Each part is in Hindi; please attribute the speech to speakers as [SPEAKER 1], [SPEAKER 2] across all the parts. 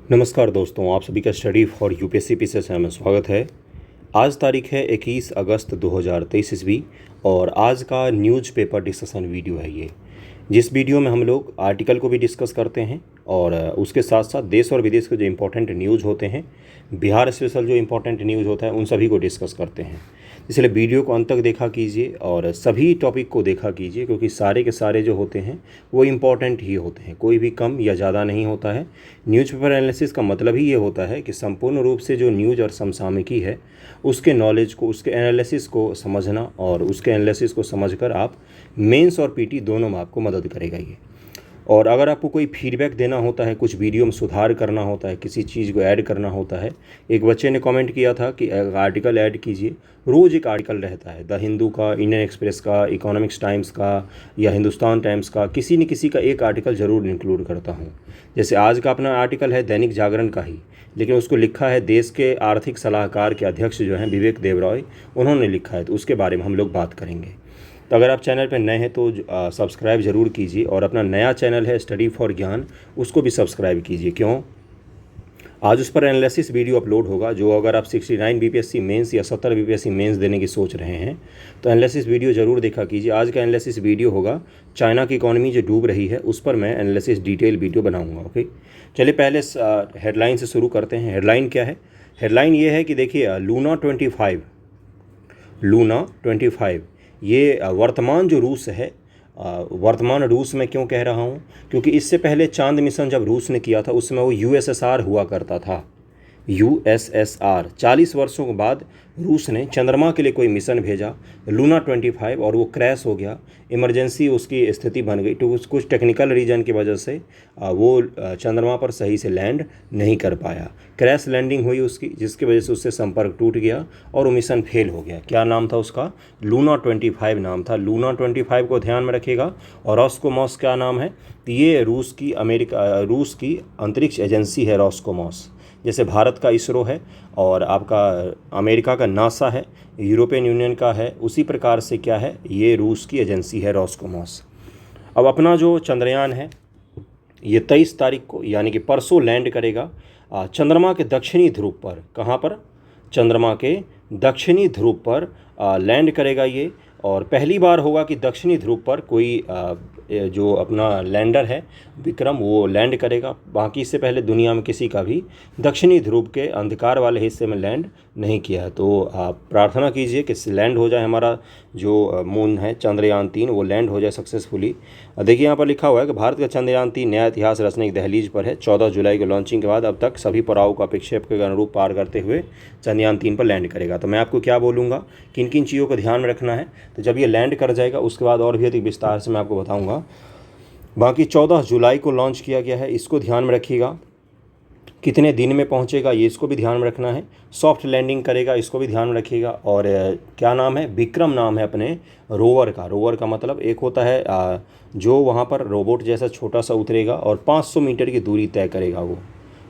[SPEAKER 1] नमस्कार दोस्तों, आप सभी का स्टडी फॉर यूपीएससी पीसीएस में स्वागत है। आज तारीख है 21 अगस्त 2023 ईस्वी और आज का न्यूज़ पेपर डिस्कशन वीडियो है ये, जिस वीडियो में हम लोग आर्टिकल को भी डिस्कस करते हैं और उसके साथ साथ देश और विदेश के जो इम्पोर्टेंट न्यूज़ होते हैं, बिहार स्पेशल जो इम्पोर्टेंट न्यूज़ होता है, उन सभी को डिस्कस करते हैं। इसलिए वीडियो को अंत तक देखा कीजिए और सभी टॉपिक को देखा कीजिए, क्योंकि सारे के सारे जो होते हैं वो इम्पॉर्टेंट ही होते हैं, कोई भी कम या ज़्यादा नहीं होता है। न्यूज़पेपर एनालिसिस का मतलब ही ये होता है कि संपूर्ण रूप से जो न्यूज़ और समसामयिकी है उसके नॉलेज को, उसके एनालिसिस को समझना और उसके एनालिसिस को समझकर आप मेंस और पीटी दोनों में आपको मदद करेगा ये। और अगर आपको कोई फीडबैक देना होता है, कुछ वीडियो में सुधार करना होता है, किसी चीज़ को ऐड करना होता है, एक बच्चे ने कमेंट किया था कि आर्टिकल ऐड कीजिए। रोज़ एक आर्टिकल रहता है, द हिंदू का, इंडियन एक्सप्रेस का, इकोनॉमिक्स टाइम्स का या हिंदुस्तान टाइम्स का, किसी न किसी का एक आर्टिकल ज़रूर इंक्लूड करता हूँ। जैसे आज का अपना आर्टिकल है दैनिक जागरण का ही, लेकिन उसको लिखा है देश के आर्थिक सलाहकार के अध्यक्ष जो हैं विवेक देबरॉय, उन्होंने लिखा है, तो उसके बारे में हम लोग बात करेंगे। तो अगर आप चैनल पर नए हैं तो सब्सक्राइब ज़रूर कीजिए और अपना नया चैनल है स्टडी फॉर ज्ञान, उसको भी सब्सक्राइब कीजिए। क्यों? आज उस पर एनालिसिस वीडियो अपलोड होगा, जो अगर आप 69 बीपीएससी मेंस या 70 बीपीएससी मेंस देने की सोच रहे हैं तो एनालिसिस वीडियो ज़रूर देखा कीजिए। आज का एनालिसिस वीडियो होगा चाइना की इकोनॉमी जो डूब रही है उस पर मैं एनालिसिस डिटेल वीडियो बनाऊँगा। ओके, चलिए पहले हेडलाइन से शुरू करते हैं। हेडलाइन क्या है? हेडलाइन ये है कि देखिए लूना 25 ये वर्तमान जो रूस है, वर्तमान रूस में क्यों कह रहा हूँ, क्योंकि इससे पहले चांद मिशन जब रूस ने किया था उसमें वो यूएसएसआर हुआ करता था। यूएसएसआर 40 वर्षों के बाद रूस ने चंद्रमा के लिए कोई मिशन भेजा लूना 25 और वो क्रैश हो गया। इमरजेंसी उसकी स्थिति बन गई, तो कुछ टेक्निकल रीजन की वजह से वो चंद्रमा पर सही से लैंड नहीं कर पाया। क्रैश लैंडिंग हुई उसकी, जिसकी वजह से उससे संपर्क टूट गया और वो मिशन फेल हो गया। क्या नाम था उसका? लूना 25 नाम था। लूना 25 को ध्यान में रखिएगा। और रॉस्कोमॉस क्या नाम है? तो ये रूस की अंतरिक्ष एजेंसी है रॉस्कोमॉस। जैसे भारत का इसरो है और आपका अमेरिका का नासा है, यूरोपियन यूनियन का है, उसी प्रकार से क्या है, ये रूस की एजेंसी है रॉस्कोमॉस। अब अपना जो चंद्रयान है ये 23 तारीख को यानी कि परसों लैंड करेगा चंद्रमा के दक्षिणी ध्रुव पर। कहाँ पर? चंद्रमा के दक्षिणी ध्रुव पर लैंड करेगा ये। और पहली बार होगा कि दक्षिणी ध्रुव पर कोई जो अपना लैंडर है विक्रम वो लैंड करेगा। बाकी इससे पहले दुनिया में किसी का भी दक्षिणी ध्रुव के अंधकार वाले हिस्से में लैंड नहीं किया है। तो आप प्रार्थना कीजिए कि लैंड हो जाए, हमारा जो मून है चंद्रयान 3 वो लैंड हो जाए सक्सेसफुली। देखिए यहाँ पर लिखा हुआ है कि भारत का चंद्रयान 3 नया इतिहास रचने की दहलीज पर है। 14 जुलाई को लॉन्चिंग के बाद अब तक सभी पड़ाव का विक्षेप के अनुरूप पार करते हुए चंद्रयान 3 पर लैंड करेगा। तो मैं आपको क्या बोलूँगा, किन किन चीज़ों को ध्यान में रखना है, तो जब ये लैंड कर जाएगा उसके बाद और भी अधिक विस्तार से मैं आपको बताऊँगा। बाकी 14 जुलाई को लॉन्च किया गया है, इसको ध्यान में रखिएगा। कितने दिन में पहुंचेगा ये इसको भी ध्यान में रखना है। सॉफ्ट लैंडिंग करेगा, इसको भी ध्यान में रखिएगा। और क्या नाम है? विक्रम नाम है अपने रोवर का। रोवर का मतलब एक होता है जो वहाँ पर रोबोट जैसा छोटा सा उतरेगा और 500 मीटर की दूरी तय करेगा। वो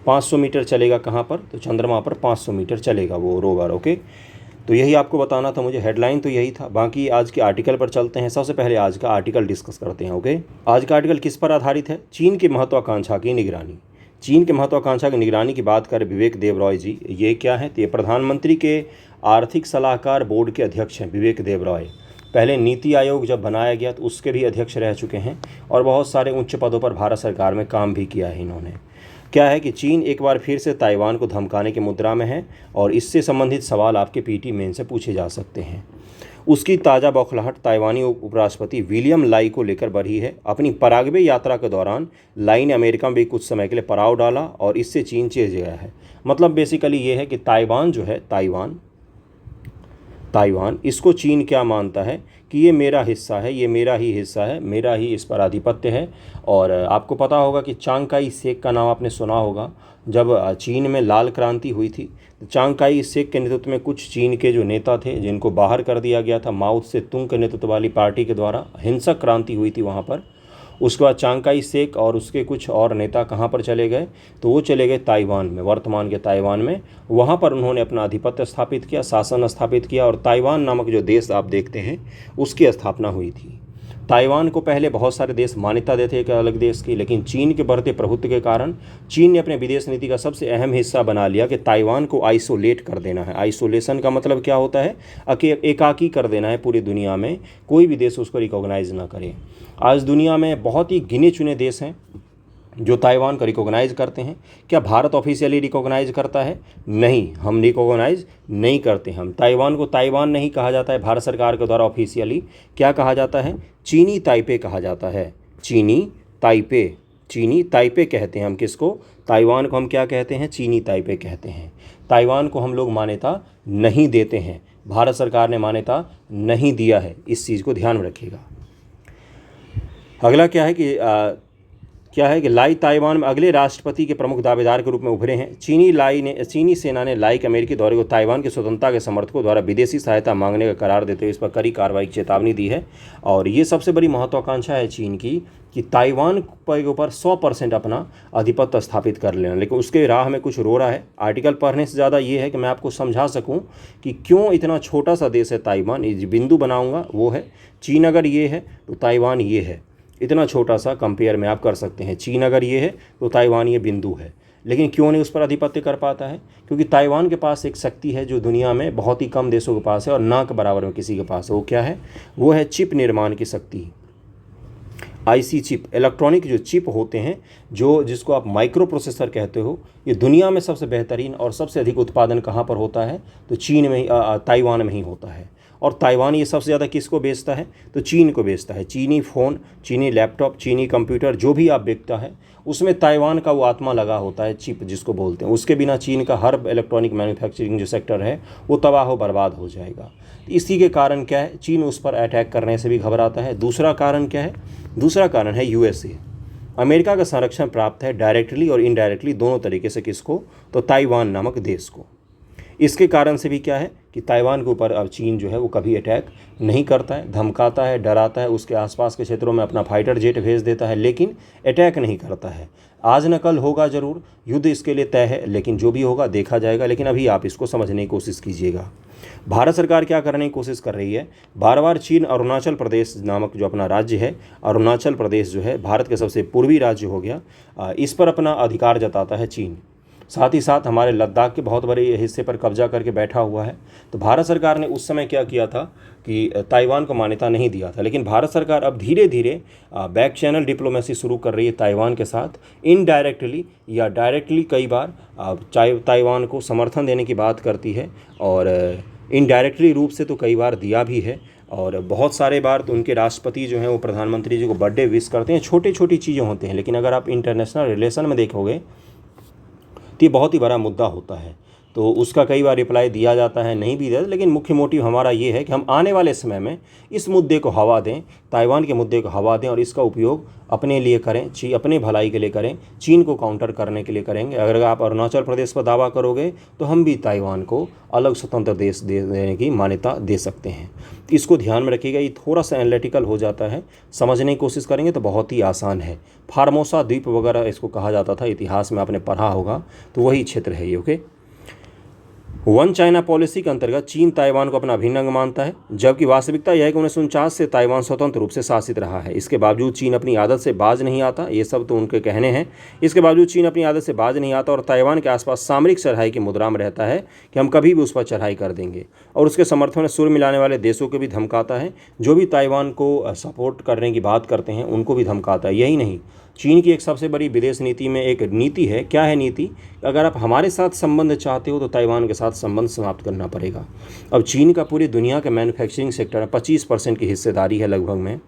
[SPEAKER 1] 500 मीटर चलेगा कहाँ पर? तो चंद्रमा पर 500 मीटर चलेगा वो रोवर। ओके, तो यही आपको बताना था मुझे। हेडलाइन तो यही था। बाकी आज के आर्टिकल पर चलते हैं। सबसे पहले आज का आर्टिकल डिस्कस करते हैं। ओके, आज का आर्टिकल किस पर आधारित है? चीन की महत्वाकांक्षा की निगरानी। चीन के महत्वाकांक्षा की निगरानी की बात करें विवेक देबरॉय जी, ये क्या है? तो ये प्रधानमंत्री के आर्थिक सलाहकार बोर्ड के अध्यक्ष हैं विवेक देबरॉय। पहले नीति आयोग जब बनाया गया तो उसके भी अध्यक्ष रह चुके हैं और बहुत सारे उच्च पदों पर भारत सरकार में काम भी किया है इन्होंने। क्या है कि चीन एक बार फिर से ताइवान को धमकाने की मुद्रा में है और इससे संबंधित सवाल आपके पीटी मेन से पूछे जा सकते हैं। उसकी ताज़ा बौखलाहट ताइवानी उपराष्ट्रपति विलियम लाई को लेकर बढ़ी है। अपनी पराग्वे यात्रा के दौरान लाई ने अमेरिका में भी कुछ समय के लिए पड़ाव डाला और इससे चीन चेत गया है। मतलब बेसिकली ये है कि ताइवान जो है, ताइवान इसको चीन क्या मानता है कि ये मेरा हिस्सा है, ये मेरा ही हिस्सा है, मेरा ही इस पर आधिपत्य है। और आपको पता होगा कि चांग काई शेक का नाम आपने सुना होगा। जब चीन में लाल क्रांति हुई थी तो चांग काई शेक के नेतृत्व में कुछ चीन के जो नेता थे जिनको बाहर कर दिया गया था माओ त्से तुंग के नेतृत्व वाली पार्टी के द्वारा, हिंसक क्रांति हुई थी वहाँ पर। उसके बाद चांग काई शेक और उसके कुछ और नेता कहाँ पर चले गए? तो वो चले गए ताइवान में, वर्तमान के ताइवान में। वहाँ पर उन्होंने अपना आधिपत्य स्थापित किया, शासन स्थापित किया और ताइवान नामक जो देश आप देखते हैं उसकी स्थापना हुई थी। ताइवान को पहले बहुत सारे देश मान्यता देते एक अलग देश की, लेकिन चीन के बढ़ते प्रभुत्व के कारण चीन ने अपने विदेश नीति का सबसे अहम हिस्सा बना लिया कि ताइवान को आइसोलेट कर देना है। आइसोलेशन का मतलब क्या होता है? एकाकी कर देना है पूरी दुनिया में, कोई भी देश उसको रिकॉग्नाइज ना करे। आज दुनिया में बहुत ही गिने चुने देश हैं जो ताइवान को रिकॉग्नाइज करते हैं। क्या भारत ऑफिशियली रिकॉग्नाइज करता है? नहीं, हम रिकॉग्नाइज नहीं करते। हम ताइवान को ताइवान नहीं कहा जाता है भारत सरकार के द्वारा ऑफिशियली। क्या कहा जाता है? चीनी ताइपे कहा जाता है। चीनी ताइपे, चीनी ताइपे कहते हैं हम किसको? ताइवान को हम क्या कहते हैं? चीनी ताइपे कहते हैं। ताइवान को हम लोग मान्यता नहीं देते हैं, भारत सरकार ने मान्यता नहीं दिया है, इस चीज़ को ध्यान में रखिएगा। अगला क्या है कि लाई ताइवान में अगले राष्ट्रपति के प्रमुख दावेदार के रूप में उभरे हैं। चीनी सेना ने लाई के अमेरिकी दौरे को ताइवान की स्वतंत्रता के समर्थकों द्वारा विदेशी सहायता मांगने का करार देते हुए इस पर कड़ी कार्रवाई की चेतावनी दी है। और ये सबसे बड़ी महत्वाकांक्षा है चीन की कि ताइवान के ऊपर 100% अपना आधिपत्य स्थापित कर लेना, लेकिन उसके राह में कुछ रो रहा है। आर्टिकल पढ़ने से ज़्यादा ये है कि मैं आपको समझा सकूं कि क्यों इतना छोटा सा देश है ताइवान। ये बिंदु बनाऊंगा वो है, चीन अगर ये है तो ताइवान ये है। इतना छोटा सा कंपेयर में आप कर सकते हैं। चीन अगर ये है तो ताइवान ये बिंदु है। लेकिन क्यों नहीं उस पर आधिपत्य कर पाता है? क्योंकि ताइवान के पास एक शक्ति है जो दुनिया में बहुत ही कम देशों के पास है और ना के बराबर में किसी के पास है। वो क्या है? वो है चिप निर्माण की शक्ति। आईसी चिप, इलेक्ट्रॉनिक जो चिप होते हैं, जिसको आप माइक्रो प्रोसेसर कहते हो, ये दुनिया में सबसे बेहतरीन और सबसे अधिक उत्पादन कहाँ पर होता है? तो चीन में ही, ताइवान में ही होता है। और ताइवान ये सबसे ज़्यादा किसको बेचता है? तो चीन को बेचता है। चीनी फ़ोन, चीनी लैपटॉप, चीनी कंप्यूटर जो भी आप बेचता है उसमें ताइवान का वो आत्मा लगा होता है, चिप जिसको बोलते हैं। उसके बिना चीन का हर इलेक्ट्रॉनिक मैन्युफैक्चरिंग जो सेक्टर है वो तबाह बर्बाद हो जाएगा। इसी के कारण क्या है? चीन उस पर अटैक करने से भी घबराता है। दूसरा कारण क्या है? दूसरा कारण है यूएसए। अमेरिका का संरक्षण प्राप्त है डायरेक्टली और इनडायरेक्टली दोनों तरीके से। किसको? तो ताइवान नामक देश को। इसके कारण से भी क्या है कि ताइवान के ऊपर अब चीन जो है वो कभी अटैक नहीं करता है, धमकाता है, डराता है, उसके आसपास के क्षेत्रों में अपना फाइटर जेट भेज देता है, लेकिन अटैक नहीं करता है। आज न कल होगा ज़रूर, युद्ध इसके लिए तय है, लेकिन जो भी होगा देखा जाएगा। लेकिन अभी आप इसको समझने की कोशिश कीजिएगा। भारत सरकार क्या करने की कोशिश कर रही है? बार बार चीन अरुणाचल प्रदेश नामक जो अपना राज्य है, अरुणाचल प्रदेश जो है भारत के सबसे पूर्वी राज्य हो गया, इस पर अपना अधिकार जताता है चीन। साथ ही साथ हमारे लद्दाख के बहुत बड़े हिस्से पर कब्जा करके बैठा हुआ है। तो भारत सरकार ने उस समय क्या किया था कि ताइवान को मान्यता नहीं दिया था, लेकिन भारत सरकार अब धीरे धीरे बैक चैनल डिप्लोमेसी शुरू कर रही है ताइवान के साथ। इनडायरेक्टली या डायरेक्टली कई बार ताइवान को समर्थन देने की बात करती है, और इनडायरेक्टली रूप से तो कई बार दिया भी है। और बहुत सारे बार तो उनके राष्ट्रपति जो हैं वो प्रधानमंत्री जी को बर्थडे विश करते हैं। छोटी छोटी चीज़ें होती हैं, लेकिन अगर आप इंटरनेशनल रिलेशन में देखोगे तो ये बहुत ही बड़ा मुद्दा होता है। तो उसका कई बार रिप्लाई दिया जाता है, नहीं भी दिया, लेकिन मुख्य मोटिव हमारा ये है कि हम आने वाले समय में इस मुद्दे को हवा दें, ताइवान के मुद्दे को हवा दें, और इसका उपयोग अपने लिए करें, अपने भलाई के लिए करें, चीन को काउंटर करने के लिए करेंगे। अगर आप अरुणाचल प्रदेश पर दावा करोगे तो हम भी ताइवान को अलग स्वतंत्र देश देने की मान्यता दे सकते हैं। इसको ध्यान में रखिएगा। ये थोड़ा सा एनालिटिकल हो जाता है, समझने की कोशिश करेंगे तो बहुत ही आसान है। फार्मोसा द्वीप वगैरह इसको कहा जाता था, इतिहास में आपने पढ़ा होगा, तो वही क्षेत्र है ये। ओके, वन चाइना पॉलिसी के अंतर्गत चीन ताइवान को अपना अभिन्न अंग मानता है, जबकि वास्तविकता यह है कि 1949 से ताइवान स्वतंत्र रूप से शासित रहा है। इसके बावजूद चीन अपनी आदत से बाज नहीं आता। ये सब तो उनके कहने हैं। इसके बावजूद चीन अपनी आदत से बाज नहीं आता और ताइवान के आसपास सामरिक चढ़ाई की मुद्रा में रहता है कि हम कभी भी उस पर चढ़ाई कर देंगे, और उसके समर्थन में सुर मिलाने वाले देशों को भी धमकाता है। जो भी ताइवान को सपोर्ट करने की बात करते हैं उनको भी धमकाता है। यही नहीं, चीन की एक सबसे बड़ी विदेश नीति में एक नीति है। क्या है नीति? अगर आप हमारे साथ संबंध चाहते हो तो ताइवान के साथ संबंध समाप्त करना पड़ेगा। अब चीन का पूरी दुनिया के मैन्युफैक्चरिंग सेक्टर में 25% की हिस्सेदारी है लगभग में।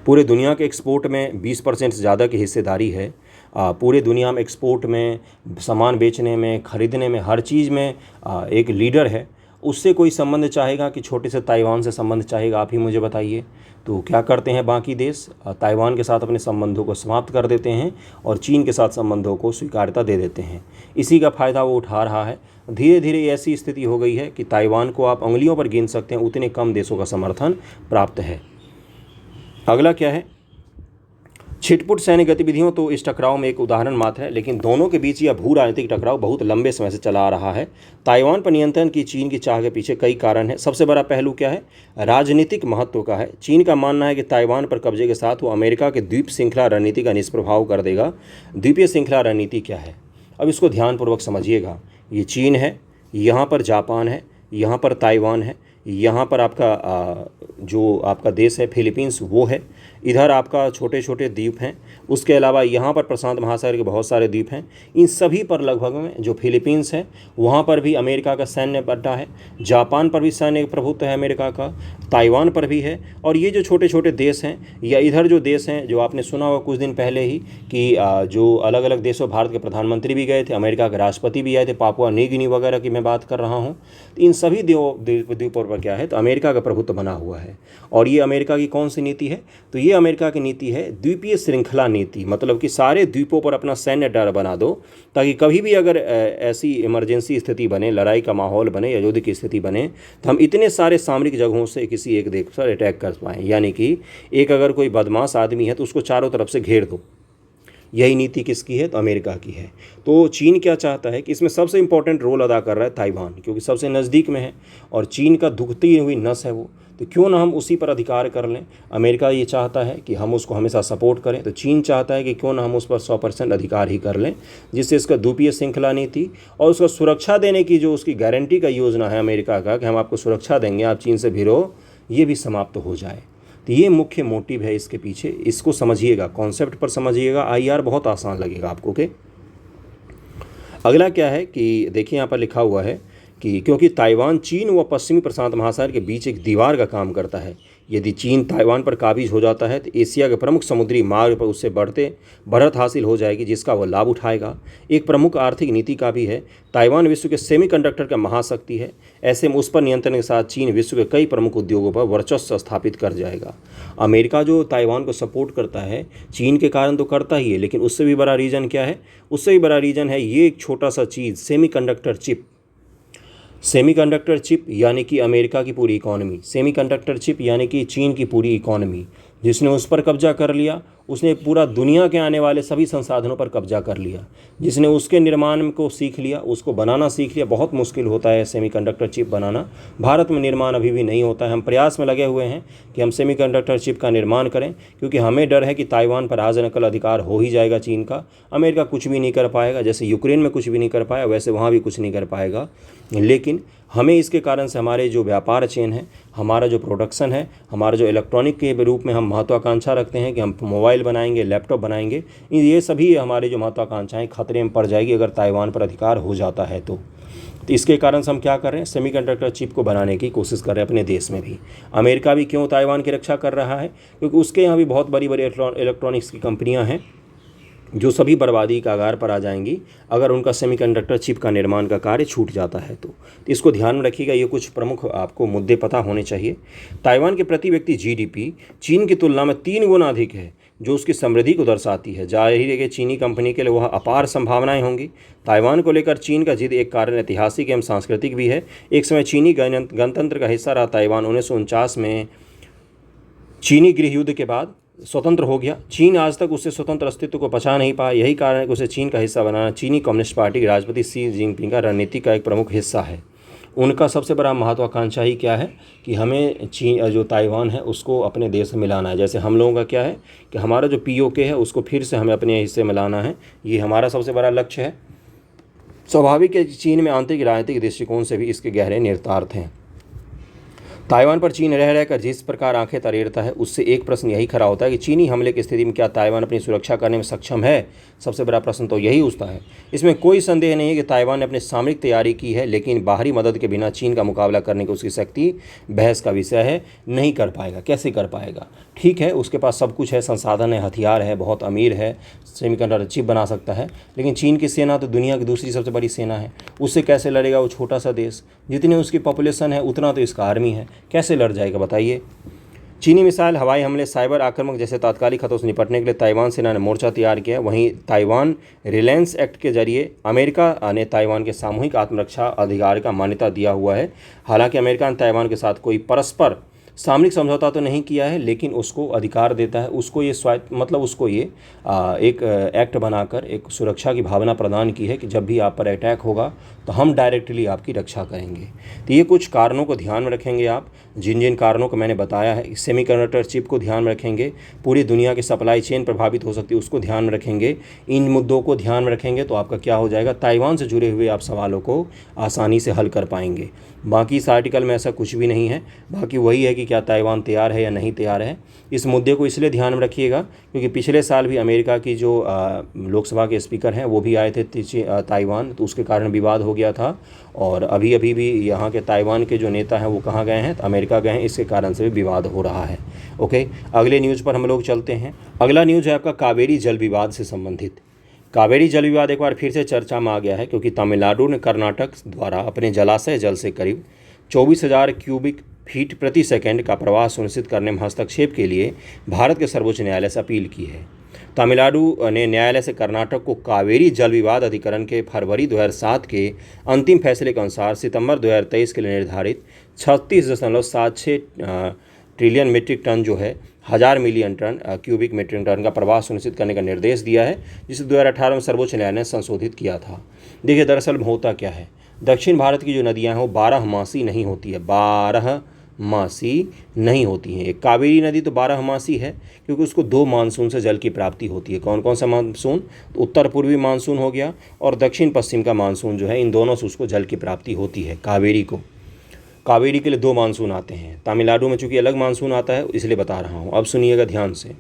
[SPEAKER 1] पूरे दुनिया के एक्सपोर्ट में 20% से ज़्यादा की हिस्सेदारी है। पूरे दुनिया में एक्सपोर्ट में, सामान बेचने में, ख़रीदने में, हर चीज़ में एक लीडर है। उससे कोई संबंध चाहेगा कि छोटे से ताइवान से संबंध चाहेगा? आप ही मुझे बताइए। तो क्या करते हैं बाकी देश? ताइवान के साथ अपने संबंधों को समाप्त कर देते हैं और चीन के साथ संबंधों को स्वीकार्यता दे देते हैं। इसी का फ़ायदा वो उठा रहा है। धीरे धीरे ऐसी स्थिति हो गई है कि ताइवान को आप उंगलियों पर गिन सकते हैं, उतने कम देशों का समर्थन प्राप्त है। अगला क्या है? छिटपुट सैन्य गतिविधियों तो इस टकराव में एक उदाहरण मात्र है, लेकिन दोनों के बीच यह भू राजनीतिक टकराव बहुत लंबे समय से चला आ रहा है। ताइवान पर नियंत्रण की चीन की चाह के पीछे कई कारण हैं। सबसे बड़ा पहलू क्या है? राजनीतिक महत्व का है। चीन का मानना है कि ताइवान पर कब्जे के साथ वो अमेरिका के द्वीप श्रृंखला रणनीति का निष्प्रभाव कर देगा। द्वीपीय श्रृंखला रणनीति क्या है? अब इसको ध्यानपूर्वक समझिएगा। ये चीन है, यहाँ पर जापान है, यहाँ पर ताइवान है, यहाँ पर आपका जो आपका देश है फिलीपींस वो है, इधर आपका छोटे छोटे द्वीप हैं, उसके अलावा यहाँ पर प्रशांत महासागर के बहुत सारे द्वीप हैं। इन सभी पर लगभग में जो फिलीपींस है वहाँ पर भी अमेरिका का सैन्य अड्डा है, जापान पर भी सैन्य प्रभुत्व है अमेरिका का, ताइवान पर भी है। और ये जो छोटे छोटे देश हैं या इधर जो देश हैं, जो आपने सुना होगा कुछ दिन पहले ही कि जो अलग अलग देशों, भारत के प्रधानमंत्री भी गए थे, अमेरिका के राष्ट्रपति भी आए थे, पापुआ न्यू गिनी वगैरह की मैं बात कर रहा हूँ। तो इन सभी द्वीपों पर क्या है? तो अमेरिका का प्रभुत्व बना हुआ है। और ये अमेरिका की कौन सी नीति है? तो ये अमेरिका की नीति है द्वीपीय श्रृंखला नीति। मतलब कि सारे द्वीपों पर अपना सैन्य अड्डा बना दो, ताकि कभी भी अगर ऐसी इमरजेंसी स्थिति बने, लड़ाई का माहौल बने या युद्ध की स्थिति बने, तो हम इतने सारे सामरिक जगहों से किसी एक देश पर अटैक कर पाएँ। यानी कि एक अगर कोई बदमाश आदमी है तो उसको चारों तरफ से घेर दो। यही नीति किसकी है? तो अमेरिका की है। तो चीन क्या चाहता है कि इसमें सबसे इंपॉर्टेंट रोल अदा कर रहा है ताइवान, क्योंकि सबसे नज़दीक में है और चीन का दुखती हुई नस है वो। तो क्यों ना हम उसी पर अधिकार कर लें। अमेरिका ये चाहता है कि हम उसको हमेशा सपोर्ट करें, तो चीन चाहता है कि क्यों ना हम उस पर 100% अधिकार ही कर लें, जिससे इसका द्वीपीय श्रृंखला नीति और उसको सुरक्षा देने की जो उसकी गारंटी का योजना है अमेरिका का कि हम आपको सुरक्षा देंगे, आप चीन से भिड़ो, ये भी समाप्त हो जाए। तो ये मुख्य मोटिव है इसके पीछे। इसको समझिएगा, कॉन्सेप्ट पर समझिएगा, आईआर बहुत आसान लगेगा आपको के। अगला क्या है कि देखिए यहाँ पर लिखा हुआ है कि क्योंकि ताइवान चीन व पश्चिमी प्रशांत महासागर के बीच एक दीवार का काम करता है, यदि चीन ताइवान पर काबिज हो जाता है तो एशिया के प्रमुख समुद्री मार्ग पर उससे बढ़त हासिल हो जाएगी, जिसका वह लाभ उठाएगा। एक प्रमुख आर्थिक नीति का भी है। ताइवान विश्व के सेमीकंडक्टर का महाशक्ति है, ऐसे में उस पर नियंत्रण के साथ चीन विश्व के कई प्रमुख उद्योगों पर वर्चस्व स्थापित कर जाएगा। अमेरिका जो ताइवान को सपोर्ट करता है चीन के कारण तो करता ही है, लेकिन उससे भी बड़ा रीज़न क्या है? उससे भी बड़ा रीज़न है ये एक छोटा सा चीज़, सेमीकंडक्टर चिप। सेमीकंडक्टर चिप यानी कि अमेरिका की पूरी इकॉनमी, सेमीकंडक्टर चिप यानी कि चीन की पूरी इकॉनमी। जिसने उस पर कब्जा कर लिया उसने पूरा दुनिया के आने वाले सभी संसाधनों पर कब्जा कर लिया। जिसने उसके निर्माण को सीख लिया, उसको बनाना सीख लिया। बहुत मुश्किल होता है सेमीकंडक्टर चिप बनाना, भारत में निर्माण अभी भी नहीं होता है। हम प्रयास में लगे हुए हैं कि हम सेमीकंडक्टर चिप का निर्माण करें, क्योंकि हमें डर है कि ताइवान पर आज नकल अधिकार हो ही जाएगा चीन का। अमेरिका कुछ भी नहीं कर पाएगा, जैसे यूक्रेन में कुछ भी नहीं कर पाया वैसे वहाँ भी कुछ नहीं कर पाएगा। लेकिन हमें इसके कारण से हमारे जो व्यापार चेन है, हमारा जो प्रोडक्शन है, हमारा जो इलेक्ट्रॉनिक के रूप में हम महत्वाकांक्षा रखते हैं कि हम मोबाइल बनाएंगे, लैपटॉप बनाएंगे, ये सभी हमारे जो महत्वाकांक्षाएं खतरे में पड़ जाएगी अगर ताइवान पर अधिकार हो जाता है तो इसके कारण से हम क्या कर रहे हैं? सेमीकंडक्टर चिप को बनाने की कोशिश कर रहे हैं अपने देश में भी। अमेरिका भी क्यों ताइवान की रक्षा कर रहा है? क्योंकि उसके यहाँ भी बहुत बड़ी बड़ी इलेक्ट्रॉनिक्स की कंपनियाँ हैं जो सभी बर्बादी का आगार पर आ जाएंगी अगर उनका सेमीकंडक्टर चिप का निर्माण का कार्य छूट जाता है तो इसको ध्यान में रखिएगा। ये कुछ प्रमुख आपको मुद्दे पता होने चाहिए। ताइवान के प्रति व्यक्ति जीडीपी चीन की तुलना में 3 गुना अधिक है, जो उसकी समृद्धि को दर्शाती है। जाहिर है कि चीनी कंपनी के लिए वह अपार संभावनाएं होंगी। ताइवान को लेकर चीन का जिद एक कारण ऐतिहासिक एवं सांस्कृतिक भी है। एक समय चीनी गणतंत्र का हिस्सा रहा ताइवान। 1949 में चीनी गृह युद्ध के बाद स्वतंत्र हो गया। चीन आज तक उससे स्वतंत्र अस्तित्व को पछा नहीं पाया। यही कारण है कि उसे चीन का हिस्सा बनाना चीनी कम्युनिस्ट पार्टी के राष्ट्रपति शी जिनपिंग का रणनीति का एक प्रमुख हिस्सा है। उनका सबसे बड़ा महत्वाकांक्षा ही क्या है कि हमें चीन जो ताइवान है उसको अपने देश में मिलाना है। जैसे हम लोगों का क्या है कि हमारा जो पीओके है उसको फिर से हमें अपने हिस्से में लाना है। ये हमारा सबसे बड़ा लक्ष्य है। स्वाभाविक है चीन में आंतरिक राजनीतिक दृष्टिकोण से भी इसके गहरे निहितार्थ हैं। ताइवान पर चीन रह रहकर जिस प्रकार आंखें तरेरता है, उससे एक प्रश्न यही खड़ा होता है कि चीनी हमले की स्थिति में क्या ताइवान अपनी सुरक्षा करने में सक्षम है? सबसे बड़ा प्रश्न तो यही उठता है। इसमें कोई संदेह नहीं है कि ताइवान ने अपनी सामरिक तैयारी की है, लेकिन बाहरी मदद के बिना चीन का मुकाबला करने की उसकी शक्ति बहस का विषय है। नहीं कर पाएगा। कैसे कर पाएगा? ठीक है, उसके पास सब कुछ है, संसाधन है, हथियार है, बहुत अमीर है, सेमीकंडक्टर चिप बना सकता है, लेकिन चीन की सेना तो दुनिया की दूसरी सबसे बड़ी सेना है। उससे कैसे लड़ेगा? वो छोटा सा देश, जितनी उसकी पॉपुलेशन है उतना तो इसका आर्मी है, कैसे लड़ जाएगा बताइए? चीनी मिसाइल, हवाई हमले, साइबर आक्रमण जैसे तात्कालिक खतरों से निपटने के लिए ताइवान सेना ने मोर्चा तैयार किया है। वहीं ताइवान रिलायंस एक्ट के जरिए अमेरिका ने ताइवान के सामूहिक आत्मरक्षा अधिकार का मान्यता दिया हुआ है। हालांकि अमेरिका ने ताइवान के साथ कोई परस्पर सामरिक समझौता तो नहीं किया है, लेकिन उसको अधिकार देता है, उसको ये स्वायत्त मतलब उसको ये एक एक्ट बनाकर एक सुरक्षा की भावना प्रदान की है कि जब भी आप पर अटैक होगा तो हम डायरेक्टली आपकी रक्षा करेंगे। तो ये कुछ कारणों को ध्यान में रखेंगे आप, जिन जिन कारणों को मैंने बताया है। सेमीकंडक्टर चिप को ध्यान में रखेंगे, पूरी दुनिया की सप्लाई चेन प्रभावित हो सकती है उसको ध्यान में रखेंगे। इन मुद्दों को ध्यान में रखेंगे तो आपका क्या हो जाएगा, ताइवान से जुड़े हुए आप सवालों को आसानी से हल कर पाएंगे। बाकी इस आर्टिकल में ऐसा कुछ भी नहीं है, बाकी वही है कि क्या ताइवान तैयार है या नहीं तैयार है। इस मुद्दे को इसलिए ध्यान में रखिएगा क्योंकि पिछले साल भी अमेरिका की जो लोकसभा के स्पीकर हैं वो भी आए थे ताइवान, तो उसके कारण विवाद हो गया था। और अभी अभी भी यहाँ के ताइवान के जो नेता हैं वो कहाँ गए हैं, तो अमेरिका गए हैं, इसके कारण से भी विवाद हो रहा है। ओके, अगले न्यूज़ पर हम लोग चलते हैं। अगला न्यूज़ है आपका कावेरी जल विवाद से संबंधित। कावेरी जल विवाद एक बार फिर से चर्चा में आ गया है क्योंकि तमिलनाडु ने कर्नाटक द्वारा अपने जलाशय जल से करीब 24,000 क्यूबिक फीट प्रति सेकंड का प्रवाह सुनिश्चित करने में हस्तक्षेप के लिए भारत के सर्वोच्च न्यायालय से अपील की है। तमिलनाडु ने न्यायालय से कर्नाटक को कावेरी जल विवाद अधिकरण के फरवरी 2007 के अंतिम फैसले के अनुसार सितंबर 2023 के लिए निर्धारित 36.76 ट्रिलियन मीट्रिक टन जो है 1000 million ton cubic metric ton का प्रवाह सुनिश्चित करने का निर्देश दिया है, जिसे 2018 में सर्वोच्च न्यायालय ने संशोधित किया था। देखिए दरअसल होता क्या है, दक्षिण भारत की जो नदियां हैं वो 12मासी नहीं होती है, 12मासी नहीं होती हैं। एक कावेरी नदी तो 12मासी है क्योंकि उसको 2 मानसून से जल की प्राप्ति होती है। कौन कौन सा मानसून, तो उत्तर पूर्वी मानसून हो गया और दक्षिण पश्चिम का मानसून जो है, इन दोनों से उसको जल की प्राप्ति होती है। कावेरी के लिए 2 मानसून आते हैं। तमिलनाडु में चूंकि अलग मानसून आता है इसलिए बता रहा हूँ, अब सुनिएगा ध्यान से।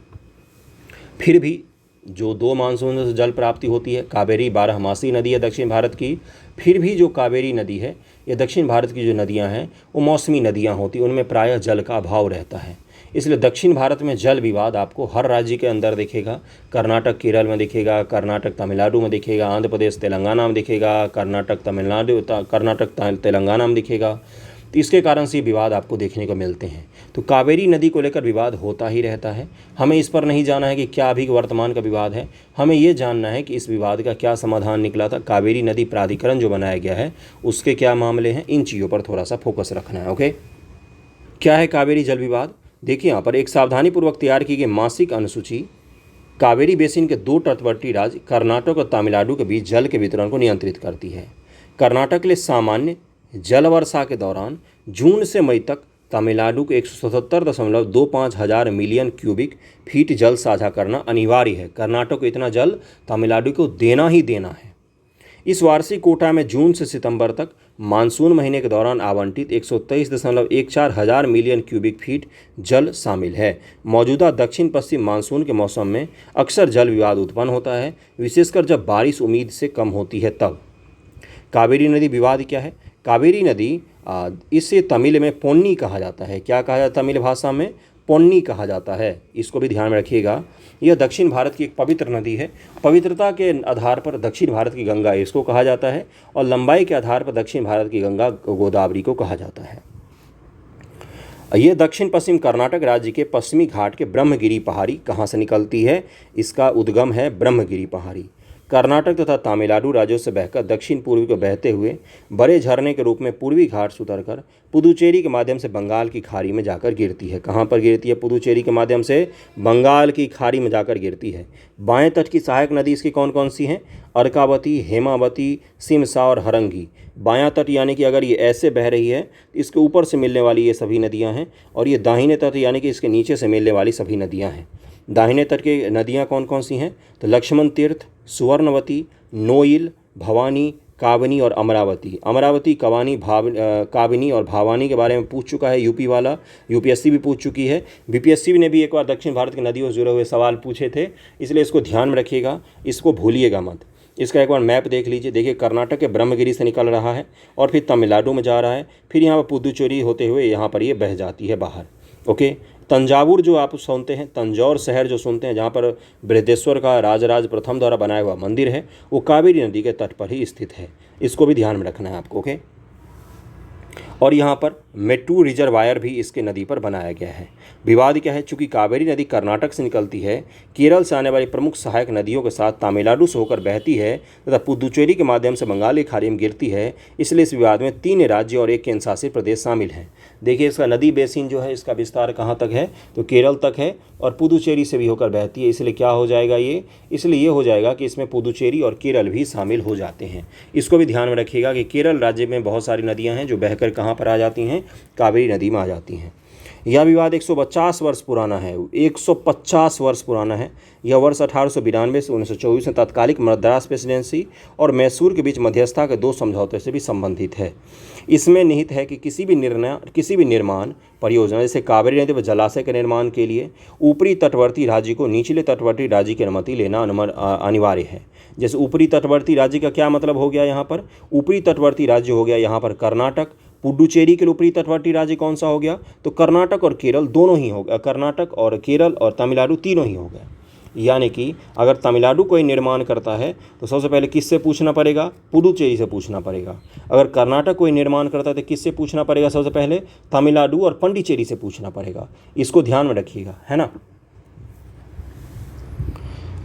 [SPEAKER 1] फिर भी जो 2 मानसून से जल प्राप्ति होती है, कावेरी 12मासी नदी है दक्षिण भारत की। फिर भी जो कावेरी नदी है, ये दक्षिण भारत की जो नदियाँ हैं वो मौसमी नदियाँ होती, उनमें प्रायः जल का अभाव रहता है। इसलिए दक्षिण भारत में जल विवाद आपको हर राज्य के अंदर दिखेगा। कर्नाटक केरल में दिखेगा, कर्नाटक तमिलनाडु में दिखेगा, आंध्र प्रदेश तेलंगाना में दिखेगा, कर्नाटक तेलंगाना में दिखेगा। तो इसके कारण से विवाद आपको देखने को मिलते हैं। तो कावेरी नदी को लेकर विवाद होता ही रहता है। हमें इस पर नहीं जाना है कि क्या अभी वर्तमान का विवाद है, हमें ये जानना है कि इस विवाद का क्या समाधान निकला था, कावेरी नदी प्राधिकरण जो बनाया गया है उसके क्या मामले हैं, इन चीज़ों पर थोड़ा सा फोकस रखना है। ओके, क्या है कावेरी जल विवाद। देखिए यहाँ पर एक सावधानीपूर्वक तैयार की गई मासिक अनुसूची कावेरी बेसिन के 2 तटवर्ती राज्य कर्नाटक और तमिलनाडु के बीच जल के वितरण को नियंत्रित करती है। कर्नाटक के लिए सामान्य जल वर्षा के दौरान जून से मई तक तमिलनाडु को 177.25 हज़ार मिलियन क्यूबिक फीट जल साझा करना अनिवार्य है। कर्नाटक को इतना जल तमिलनाडु को देना ही देना है। इस वार्षिक कोटा में जून से सितंबर तक मानसून महीने के दौरान आवंटित 123.14 हज़ार मिलियन क्यूबिक फीट जल शामिल है। मौजूदा दक्षिण पश्चिम मानसून के मौसम में अक्सर जल विवाद उत्पन्न होता है, विशेषकर जब बारिश उम्मीद से कम होती है तब। कावेरी नदी विवाद क्या है। कावेरी नदी इसे तमिल में पोन्नी कहा जाता है। क्या कहा जाता है तमिल भाषा में, पोन्नी कहा जाता है। इसको भी ध्यान में रखिएगा। यह दक्षिण भारत की एक पवित्र नदी है। पवित्रता के आधार पर दक्षिण भारत की गंगा इसको कहा जाता है और लंबाई के आधार पर दक्षिण भारत की गंगा गोदावरी को कहा जाता है। यह दक्षिण पश्चिम कर्नाटक राज्य के पश्चिमी घाट के ब्रह्मगिरी पहाड़ी कहाँ से निकलती है, इसका उद्गम है ब्रह्मगिरी पहाड़ी। कर्नाटक तथा तमिलनाडु राज्यों से बहकर दक्षिण पूर्वी को बहते हुए बड़े झरने के रूप में पूर्वी घाट से उतरकर पुदुचेरी के माध्यम से बंगाल की खाड़ी में जाकर गिरती है। कहाँ पर गिरती है, पुदुचेरी के माध्यम से बंगाल की खाड़ी में जाकर गिरती है। बाएं तट की सहायक नदी इसकी कौन कौन सी हैं, अर्कावती, हेमावती, सिमसा और हरंगी। बायां तट यानी कि अगर ये ऐसे बह रही है तो इसके ऊपर से मिलने वाली ये सभी नदियाँ हैं, और ये दाहिने तट यानी कि इसके नीचे से मिलने वाली सभी नदियाँ हैं। दाहिने तट की नदियाँ कौन कौन सी हैं, तो लक्ष्मण तीर्थ, सुवर्णवती, नोइल, भवानी, काबिनी और अमरावती। अमरावती, काबिनी और भावानी के बारे में पूछ चुका है यूपी वाला, यूपीएससी भी पूछ चुकी है। बीपीएससी ने भी एक बार दक्षिण भारत की नदियों से जुड़े हुए सवाल पूछे थे, इसलिए इसको ध्यान में रखिएगा, इसको भूलिएगा मत। इसका एक बार मैप देख लीजिए। देखिए कर्नाटक के ब्रह्मगिरी से निकल रहा है और फिर तमिलनाडु में जा रहा है, फिर यहाँ पर पुदुचेरी होते हुए यहाँ पर ये बह जाती है बाहर। ओके, तंजावुर जो आप सुनते हैं, तंजौर शहर जो सुनते हैं, जहाँ पर बृहदेश्वर का राजराज प्रथम द्वारा बनाया हुआ मंदिर है, वो कावेरी नदी के तट पर ही स्थित है। इसको भी ध्यान में रखना है आपको। ओके, और यहाँ पर मेट्टू रिजर्वायर भी इसके नदी पर बनाया गया है। विवाद क्या है, चूंकि कावेरी नदी कर्नाटक से निकलती है, केरल से आने वाली प्रमुख सहायक नदियों के साथ तमिलनाडु से होकर बहती है तथा पुदुचेरी के माध्यम से बंगाल की खाड़ी में गिरती है, इसलिए इस विवाद में 3 राज्य और 1 केंद्र शासित प्रदेश शामिल हैं। देखिए इसका नदी बेसिन जो है इसका विस्तार कहाँ तक है, तो केरल तक है और पुदुचेरी से भी होकर बहती है, इसलिए क्या हो जाएगा ये, इसलिए ये हो जाएगा कि इसमें पुदुचेरी और केरल भी शामिल हो जाते हैं। इसको भी ध्यान में रखिएगा कि केरल राज्य में बहुत सारी नदियाँ हैं जो बहकर कहाँ पर आ जाती हैं, कावेरी नदी में आ जाती हैं। यह विवाद 150 वर्ष पुराना है, 150 वर्ष पुराना है। यह वर्ष 1892 से 1924 में तत्कालिक मद्रास प्रेसिडेंसी और मैसूर के बीच मध्यस्थता के 2 समझौते से भी संबंधित है। इसमें निहित है कि किसी भी निर्माण परियोजना जैसे कावेरी नदी पर जलाशय के निर्माण के लिए ऊपरी तटवर्ती राज्य को निचले तटवर्ती राज्य की अनुमति लेना अनिवार्य है। जैसे ऊपरी तटवर्ती राज्य का क्या मतलब हो गया, यहाँ पर ऊपरी तटवर्ती राज्य हो गया यहाँ पर कर्नाटक। पुडुचेरी के ऊपरी तटवर्ती राज्य कौन सा हो गया, तो कर्नाटक और केरल दोनों ही हो गया, कर्नाटक और केरल और तमिलनाडु तीनों ही हो गए। यानी कि अगर तमिलनाडु कोई निर्माण करता है तो सबसे पहले किससे पूछना पड़ेगा, पुडुचेरी से पूछना पड़ेगा। अगर कर्नाटक कोई निर्माण करता है तो किससे पूछना पड़ेगा, सबसे पहले तमिलनाडु और पंडिचेरी से पूछना पड़ेगा। इसको ध्यान में रखिएगा, है ना।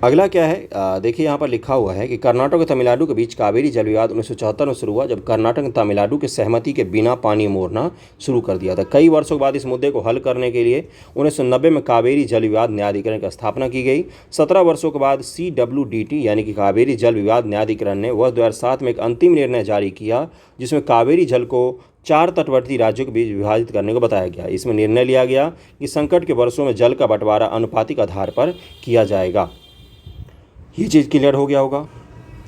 [SPEAKER 1] अगला क्या है, देखिए यहाँ पर लिखा हुआ है कि कर्नाटक और तमिलनाडु के बीच कावेरी जल विवाद 1974 में शुरू हुआ, जब कर्नाटक ने तमिलनाडु के सहमति के बिना पानी मोड़ना शुरू कर दिया था। कई वर्षों के बाद इस मुद्दे को हल करने के लिए 1990 में कावेरी जल विवाद न्यायाधिकरण की स्थापना की गई। 17 वर्षों के बाद CWDT यानी कि कावेरी जल विवाद न्यायाधिकरण ने वर्ष 2007 में एक अंतिम निर्णय जारी किया, जिसमें कावेरी जल को 4 तटवर्ती राज्यों के बीच विभाजित करने को बताया गया। इसमें निर्णय लिया गया कि संकट के वर्षों में जल का बंटवारा अनुपातिक आधार पर किया जाएगा। ये चीज़ क्लियर हो गया होगा।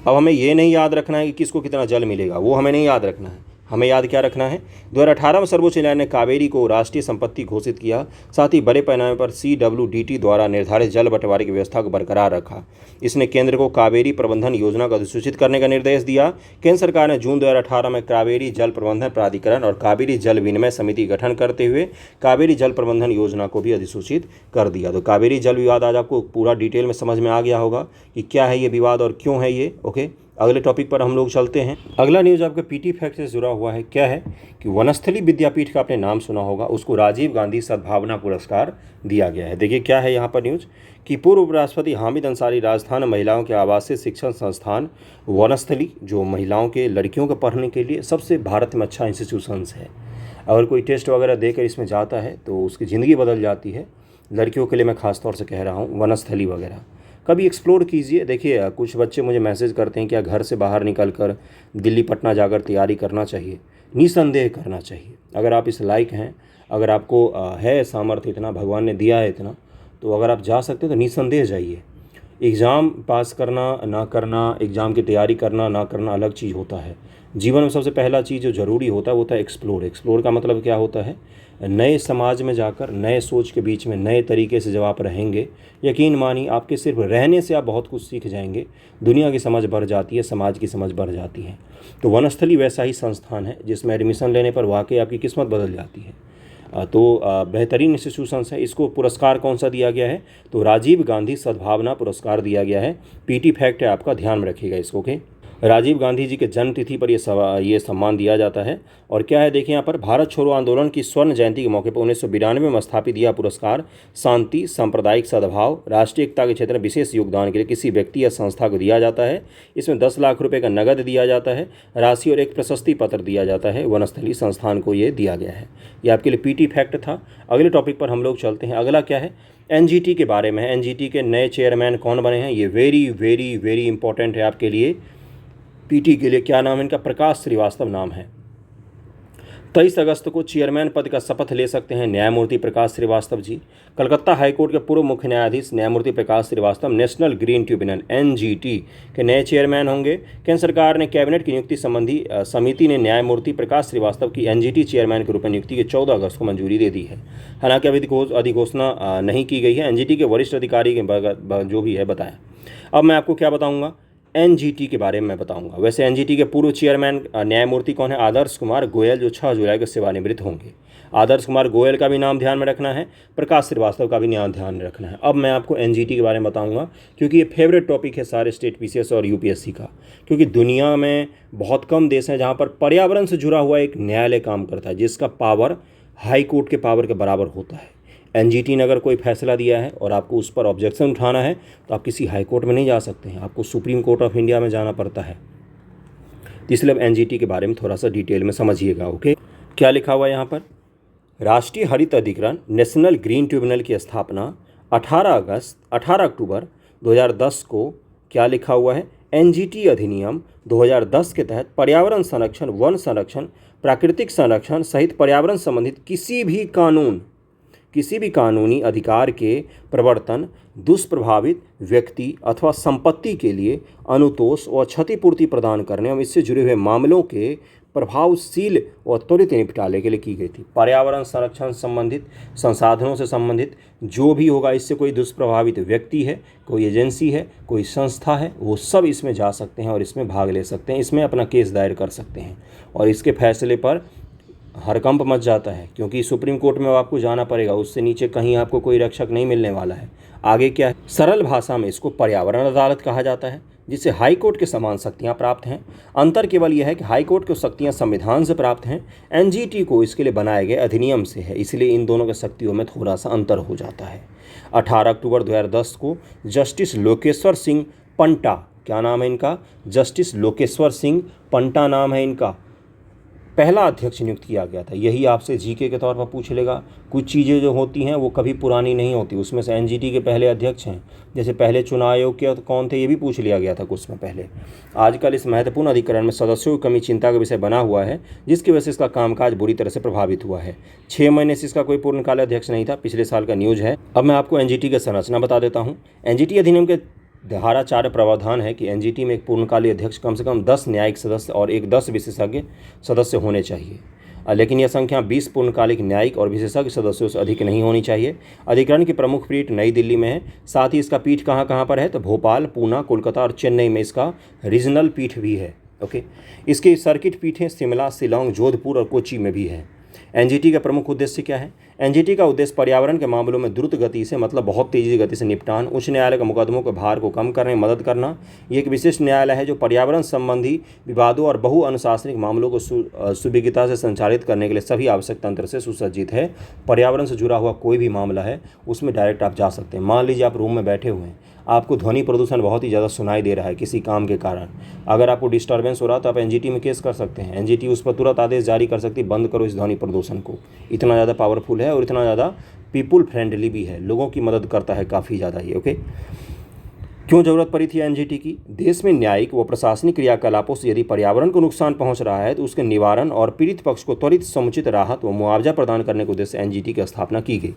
[SPEAKER 1] अब हमें ये नहीं याद रखना है कि किसको कितना जल मिलेगा, वो हमें नहीं याद रखना है। हमें याद क्या रखना है, 2018 में सर्वोच्च न्यायालय ने कावेरी को राष्ट्रीय संपत्ति घोषित किया। साथ ही बड़े पैमाने पर CWDT द्वारा निर्धारित जल बंटवारे की व्यवस्था को बरकरार रखा। इसने केंद्र को कावेरी प्रबंधन योजना को अधिसूचित करने का निर्देश दिया। केंद्र सरकार ने जून 2018 में कावेरी जल प्रबंधन प्राधिकरण और कावेरी जल विनिमय समिति गठन करते हुए कावेरी जल प्रबंधन योजना को भी अधिसूचित कर दिया। तो कावेरी जल विवाद आज आपको पूरा डिटेल में समझ में आ गया होगा कि क्या है ये विवाद और क्यों है ये। ओके, अगले टॉपिक पर हम लोग चलते हैं। अगला न्यूज़ आपके PT फैक्ट से जुड़ा हुआ है। क्या है कि वनस्थली विद्यापीठ का आपने नाम सुना होगा, उसको राजीव गांधी सद्भावना पुरस्कार दिया गया है। देखिए क्या है यहाँ पर न्यूज़ कि पूर्व उपराष्ट्रपति हामिद अंसारी राजस्थान महिलाओं के आवासीय शिक्षण संस्थान वनस्थली, जो महिलाओं के लड़कियों को पढ़ने के लिए सबसे भारत में अच्छा इंस्टीट्यूशंस है। अगर कोई टेस्ट वगैरह देकर इसमें जाता है तो उसकी ज़िंदगी बदल जाती है। लड़कियों के लिए मैं ख़ास तौर से कह रहा हूँ, वनस्थली वगैरह कभी एक्सप्लोर कीजिए। देखिए कुछ बच्चे मुझे मैसेज करते हैं कि घर से बाहर निकलकर दिल्ली पटना जाकर तैयारी करना चाहिए। निसंदेह करना चाहिए। अगर आप इस लायक हैं, अगर आपको है सामर्थ्य इतना, भगवान ने दिया है इतना, तो अगर आप जा सकते हैं तो निसंदेह जाइए। एग्ज़ाम पास करना ना करना, एग्ज़ाम की तैयारी करना ना करना अलग चीज़ होता है। जीवन में सबसे पहला चीज़ जो ज़रूरी होता है वो होता है एक्सप्लोर। एक्सप्लोर का मतलब क्या होता है, नए समाज में जाकर नए सोच के बीच में नए तरीके से जब आप रहेंगे, यकीन मानिए आपके सिर्फ रहने से आप बहुत कुछ सीख जाएंगे। दुनिया की समझ बढ़ जाती है, समाज की समझ बढ़ जाती है। तो वनस्थली वैसा ही संस्थान है जिसमें एडमिशन लेने पर वाकई आपकी किस्मत बदल जाती है। तो बेहतरीन इंस्टीट्यूशंस है। इसको पुरस्कार कौन सा दिया गया है, तो राजीव गांधी सद्भावना पुरस्कार दिया गया है। PT फैक्ट है आपका, ध्यान में रखिएगा इसको। ओके, राजीव गांधी जी के जन्म तिथि पर ये सम्मान दिया जाता है। और क्या है देखिए यहाँ पर, भारत छोड़ो आंदोलन की स्वर्ण जयंती के मौके पर 1992 में स्थापित यह पुरस्कार शांति, सांप्रदायिक सद्भाव, राष्ट्रीय एकता के क्षेत्र में विशेष योगदान के लिए किसी व्यक्ति या संस्था को दिया जाता है। इसमें 10 लाख रुपये का नगद दिया जाता है, राशि और एक प्रशस्ति पत्र दिया जाता है। वनस्थली संस्थान को ये दिया गया है। ये आपके लिए PT फैक्ट था। अगले टॉपिक पर हम लोग चलते हैं। अगला क्या है, NGT के बारे में है। NGT के नए चेयरमैन कौन बने हैं, ये वेरी वेरी वेरी इंपॉर्टेंट है आपके लिए। PT के लिए क्या नाम है इनका, प्रकाश श्रीवास्तव नाम है। 23 अगस्त को चेयरमैन पद का शपथ ले सकते हैं न्यायमूर्ति प्रकाश श्रीवास्तव जी। कलकत्ता हाईकोर्ट के पूर्व मुख्य न्यायाधीश न्यायमूर्ति Prakash Srivastava National Green Tribunal NGT के नए चेयरमैन होंगे। केंद्र सरकार ने कैबिनेट की नियुक्ति संबंधी समिति ने न्यायमूर्ति प्रकाश श्रीवास्तव की NGT चेयरमैन के रूप में नियुक्ति के 14 अगस्त को मंजूरी दे दी है। हालांकि अभी अधिघोषणा नहीं की गई है। NGT के वरिष्ठ अधिकारी के जो भी है बताया। अब मैं आपको क्या बताऊँगा, NGT के बारे में मैं बताऊंगा। वैसे NGT के पूर्व चेयरमैन न्यायमूर्ति कौन है, आदर्श कुमार गोयल, जो 6 जुलाई को सेवानिवृत्त होंगे। आदर्श कुमार गोयल का भी नाम ध्यान में रखना है, प्रकाश श्रीवास्तव का भी नाम ध्यान में रखना है। अब मैं आपको एनजीटी के बारे में बताऊंगा, क्योंकि ये फेवरेट टॉपिक है सारे स्टेट पीसीएस और यूपीएससी का, क्योंकि दुनिया में बहुत कम देश हैं जहाँ पर पर्यावरण से जुड़ा हुआ एक न्यायालय काम करता है जिसका पावर हाई कोर्ट के पावर के बराबर होता है। एनजीटी ने अगर कोई फैसला दिया है और आपको उस पर ऑब्जेक्शन उठाना है तो आप किसी हाई कोर्ट में नहीं जा सकते हैं, आपको सुप्रीम कोर्ट ऑफ इंडिया में जाना पड़ता है। इसलिए अब एनजीटी के बारे में थोड़ा सा डिटेल में समझिएगा। ओके, क्या लिखा हुआ है यहाँ पर? राष्ट्रीय हरित अधिकरण नेशनल ग्रीन ट्रिब्यूनल की स्थापना 18 अक्टूबर 2010 को, क्या लिखा हुआ है? एनजीटी अधिनियम 2010 के तहत पर्यावरण संरक्षण, वन संरक्षण, प्राकृतिक संरक्षण सहित पर्यावरण संबंधित किसी भी कानूनी अधिकार के प्रवर्तन, दुष्प्रभावित व्यक्ति अथवा संपत्ति के लिए अनुतोष व क्षतिपूर्ति प्रदान करने एवं इससे जुड़े हुए मामलों के प्रभावशील व त्वरित निपटारे के लिए की गई थी। पर्यावरण संरक्षण संबंधित, संसाधनों से संबंधित जो भी होगा, इससे कोई दुष्प्रभावित व्यक्ति है, कोई एजेंसी है, कोई संस्था है, वो सब इसमें जा सकते हैं और इसमें भाग ले सकते हैं, इसमें अपना केस दायर कर सकते हैं। और इसके फैसले पर हड़कंप मच जाता है, क्योंकि सुप्रीम कोर्ट में आपको जाना पड़ेगा, उससे नीचे कहीं आपको कोई रक्षक नहीं मिलने वाला है। आगे क्या है? सरल भाषा में इसको पर्यावरण अदालत कहा जाता है, जिससे हाई कोर्ट के समान शक्तियां प्राप्त हैं। अंतर केवल यह है कि हाई कोर्ट को शक्तियां संविधान से प्राप्त हैं, एनजीटी को इसके लिए बनाए गए अधिनियम से है, इसलिए इन दोनों की शक्तियों में थोड़ा सा अंतर हो जाता है। 18 अक्टूबर 2010 को जस्टिस लोकेश्वर सिंह पंटा, क्या नाम है इनका? जस्टिस लोकेश्वर सिंह पंटा नाम है इनका, पहला अध्यक्ष नियुक्त किया गया था। यही आपसे जीके के तौर पर पूछ लेगा। कुछ चीज़ें जो होती हैं वो कभी पुरानी नहीं होती, उसमें से एनजीटी के पहले अध्यक्ष हैं। जैसे पहले चुनाव आयोग के कौन थे, ये भी पूछ लिया गया था कुछ में पहले। आजकल इस महत्वपूर्ण अधिकरण में सदस्यों की कमी चिंता का विषय बना हुआ है, जिसकी वजह से इसका कामकाज बुरी तरह से प्रभावित हुआ है। 6 महीने से इसका कोई पूर्णकाल अध्यक्ष नहीं था, पिछले साल का न्यूज़ है। अब मैं आपको एनजीटी की संरचना बता देता हूँ। एनजीटी अधिनियम के धारा 4 प्रावधान है कि एनजीटी में एक पूर्णकालीन अध्यक्ष, कम से कम 10 न्यायिक सदस्य और एक 10 विशेषज्ञ सदस्य होने चाहिए, लेकिन यह संख्या 20 पूर्णकालिक न्यायिक और विशेषज्ञ सदस्यों से अधिक नहीं होनी चाहिए। अधिकरण की प्रमुख पीठ नई दिल्ली में है, साथ ही इसका पीठ कहाँ कहाँ पर है? तो भोपाल, पूना, कोलकाता और चेन्नई में इसका रीजनल पीठ भी है। ओके, इसकी सर्किट पीठें शिमला, शिलोंग, जोधपुर और कोच्चि में भी है। एनजीटी का प्रमुख उद्देश्य क्या है? एनजीटी का उद्देश्य पर्यावरण के मामलों में द्रुत गति से, मतलब बहुत तेजी गति से निपटान, उच्च न्यायालय के मुकदमों के भार को कम करने में मदद करना। ये एक विशिष्ट न्यायालय है जो पर्यावरण संबंधी विवादों और बहु अनुशासनिक मामलों को सुविज्ञता से संचालित करने के लिए सभी आवश्यक तंत्र से सुसज्जित है। पर्यावरण से जुड़ा हुआ कोई भी मामला है उसमें डायरेक्ट आप जा सकते हैं। मान लीजिए आप रूम में बैठे हुए हैं, आपको ध्वनि प्रदूषण बहुत ही ज़्यादा सुनाई दे रहा है किसी काम के कारण, अगर आपको डिस्टर्बेंस हो रहा है तो आप एनजीटी में केस कर सकते हैं। एनजीटी उस पर तुरंत आदेश जारी कर सकती है, बंद करो इस ध्वनि प्रदूषण को। इतना ज़्यादा पावरफुल है और इतना ज़्यादा पीपुल फ्रेंडली भी है, लोगों की मदद करता है काफ़ी ज़्यादा ये। ओके, क्यों ज़रूरत पड़ी थी एनजीटी की? देश में न्यायिक व प्रशासनिक क्रियाकलापों से यदि पर्यावरण को नुकसान पहुंच रहा है तो उसके निवारण और पीड़ित पक्ष को त्वरित समुचित राहत व मुआवजा प्रदान करने के उद्देश्य से एनजीटी की स्थापना की गई।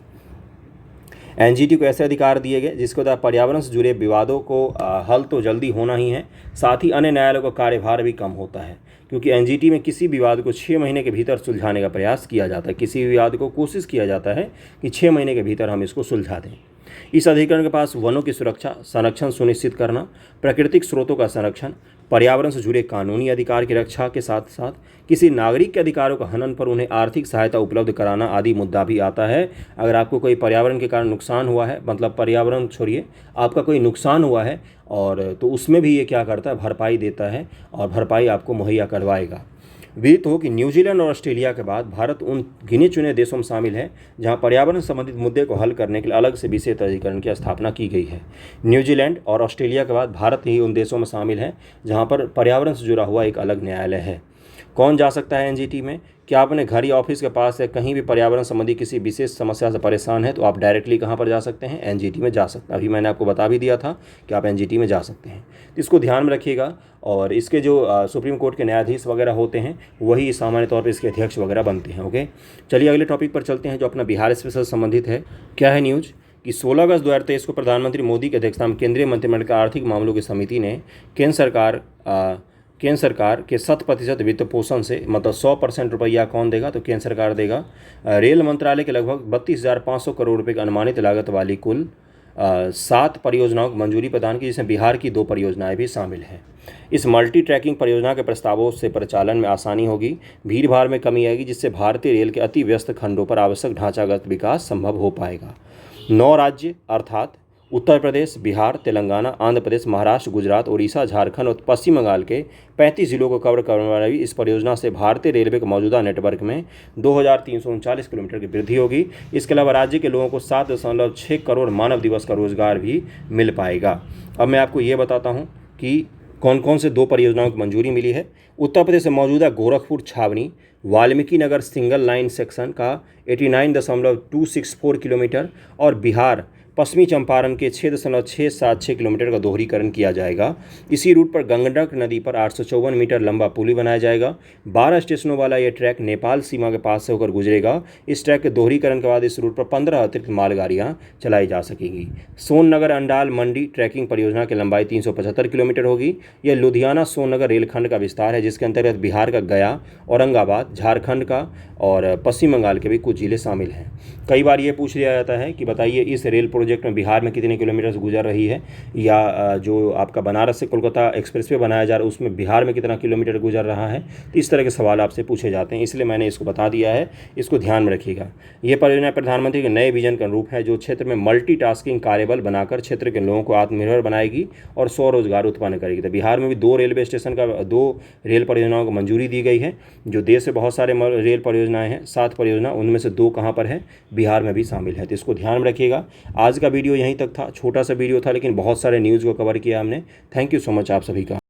[SPEAKER 1] एनजीटी को ऐसे अधिकार दिए गए जिसके द्वारा पर्यावरण से जुड़े विवादों को हल तो जल्दी होना ही है, साथ ही अन्य न्यायालयों का कार्यभार भी कम होता है, क्योंकि एनजीटी में किसी विवाद को 6 महीने के भीतर सुलझाने का प्रयास किया जाता है। किसी विवाद को कोशिश किया जाता है कि 6 महीने के भीतर हम इसको सुलझा दें। इस अधिकरण के पास वनों की सुरक्षा, संरक्षण सुनिश्चित करना, प्राकृतिक स्रोतों का संरक्षण, पर्यावरण से जुड़े कानूनी अधिकार की रक्षा के साथ साथ किसी नागरिक के अधिकारों का हनन पर उन्हें आर्थिक सहायता उपलब्ध कराना आदि मुद्दा भी आता है। अगर आपको कोई पर्यावरण के कारण नुकसान हुआ है, मतलब पर्यावरण छोड़िए, आपका कोई नुकसान हुआ है और तो उसमें भी ये क्या करता है? भरपाई देता है और भरपाई आपको मुहैया करवाएगा। विदित हो कि न्यूजीलैंड और ऑस्ट्रेलिया के बाद भारत उन गिने चुने देशों में शामिल है जहां पर्यावरण संबंधित मुद्दे को हल करने के लिए अलग से विशेष अधिकरण की स्थापना की गई है। न्यूजीलैंड और ऑस्ट्रेलिया के बाद भारत ही उन देशों में शामिल है जहां पर पर्यावरण से जुड़ा हुआ एक अलग न्यायालय है। कौन जा सकता है एनजीटी में? क्या आप अपने घर या ऑफिस के पास या कहीं भी पर्यावरण संबंधी किसी विशेष समस्या से परेशान है तो आप डायरेक्टली कहाँ पर जा सकते हैं? एनजीटी में जा सकते हैं। अभी मैंने आपको बता भी दिया था कि आप एनजीटी में जा सकते हैं, तो इसको ध्यान में रखिएगा। और इसके जो सुप्रीम कोर्ट के न्यायाधीश वगैरह होते हैं वही सामान्य तौर पर इसके अध्यक्ष वगैरह बनते हैं। ओके, चलिए अगले टॉपिक पर चलते हैं जो अपना बिहार स्पेशल संबंधित है। क्या है न्यूज़ कि 16 अगस्त 2023 को प्रधानमंत्री मोदी की अध्यक्षता में केंद्रीय मंत्रिमंडल का आर्थिक मामलों की समिति ने केंद्र सरकार के 100% वित्त पोषण से, मतलब 100% रुपया कौन देगा? तो केंद्र सरकार देगा। रेल मंत्रालय के लगभग 32,500 करोड़ रुपये की अनुमानित लागत वाली कुल 7 परियोजनाओं को मंजूरी प्रदान की, जिसमें बिहार की 2 परियोजनाएं भी शामिल हैं। इस मल्टी ट्रैकिंग परियोजना के प्रस्तावों से परिचालन में आसानी होगी, भीड़ भाड़ में कमी आएगी, जिससे भारतीय रेल के अति व्यस्त खंडों पर आवश्यक ढांचागत विकास संभव हो पाएगा। 9 राज्य अर्थात उत्तर प्रदेश, बिहार, तेलंगाना, आंध्र प्रदेश, महाराष्ट्र, गुजरात, उड़ीसा, झारखंड और पश्चिम बंगाल के 35 जिलों को कवर करने वाली इस परियोजना से भारतीय रेलवे के मौजूदा नेटवर्क में 2339 किलोमीटर की वृद्धि होगी। इसके अलावा राज्य के लोगों को 7.6 करोड़ मानव दिवस का रोजगार भी मिल पाएगा। अब मैं आपको ये बताता हूँ कि कौन कौन से 2 परियोजनाओं की मंजूरी मिली है। उत्तर प्रदेश में मौजूदा गोरखपुर छावनी Valmiki Nagar single line section का 89.264 किलोमीटर और बिहार पश्चिमी चंपारण के 6.676 किलोमीटर का दोहरीकरण किया जाएगा। इसी रूट पर गंडक नदी पर 854 मीटर लंबा पुल बनाया जाएगा। 12 स्टेशनों वाला यह ट्रैक नेपाल सीमा के पास से होकर गुजरेगा। इस ट्रैक के दोहरीकरण के बाद इस रूट पर 15 अतिरिक्त मालगाड़ियां चलाई जा सकेंगी। सोननगर अंडाल मंडी ट्रैकिंग परियोजना की लंबाई 375 किलोमीटर होगी। यह लुधियाना सोननगर रेलखंड का विस्तार है, जिसके अंतर्गत बिहार का गया, औरंगाबाद, झारखंड का और पश्चिम बंगाल के भी कुछ जिले शामिल हैं। कई बार ये पूछ लिया जाता है कि बताइए इस रेल प्रोजेक्ट में बिहार में कितने किलोमीटर से गुजर रही है, या जो आपका बनारस से कोलकाता एक्सप्रेसवे बनाया जा रहा है उसमें बिहार में कितना किलोमीटर गुजर रहा है। तो इस तरह के सवाल आपसे पूछे जाते हैं, इसलिए मैंने इसको बता दिया है, इसको ध्यान में रखिएगा। ये परियोजना प्रधानमंत्री के नए विजन का अनुरूप है, जो क्षेत्र में मल्टीटास्किंग कार्यबल बनाकर क्षेत्र के लोगों को आत्मनिर्भर बनाएगी और स्वरोजगार उत्पन्न करेगी। तो बिहार में भी 2 रेलवे स्टेशन का 2 रेल परियोजनाओं को मंजूरी दी गई है। जो देश में बहुत सारे रेल परियोजनाएं हैं, 7 परियोजना, उनमें से 2 कहाँ पर है, बिहार में भी शामिल है। तो इसको ध्यान में रखिएगा। आज का वीडियो यहीं तक था, छोटा सा वीडियो था लेकिन बहुत सारे न्यूज़ को कवर किया हमने। थैंक यू सो मच आप सभी का।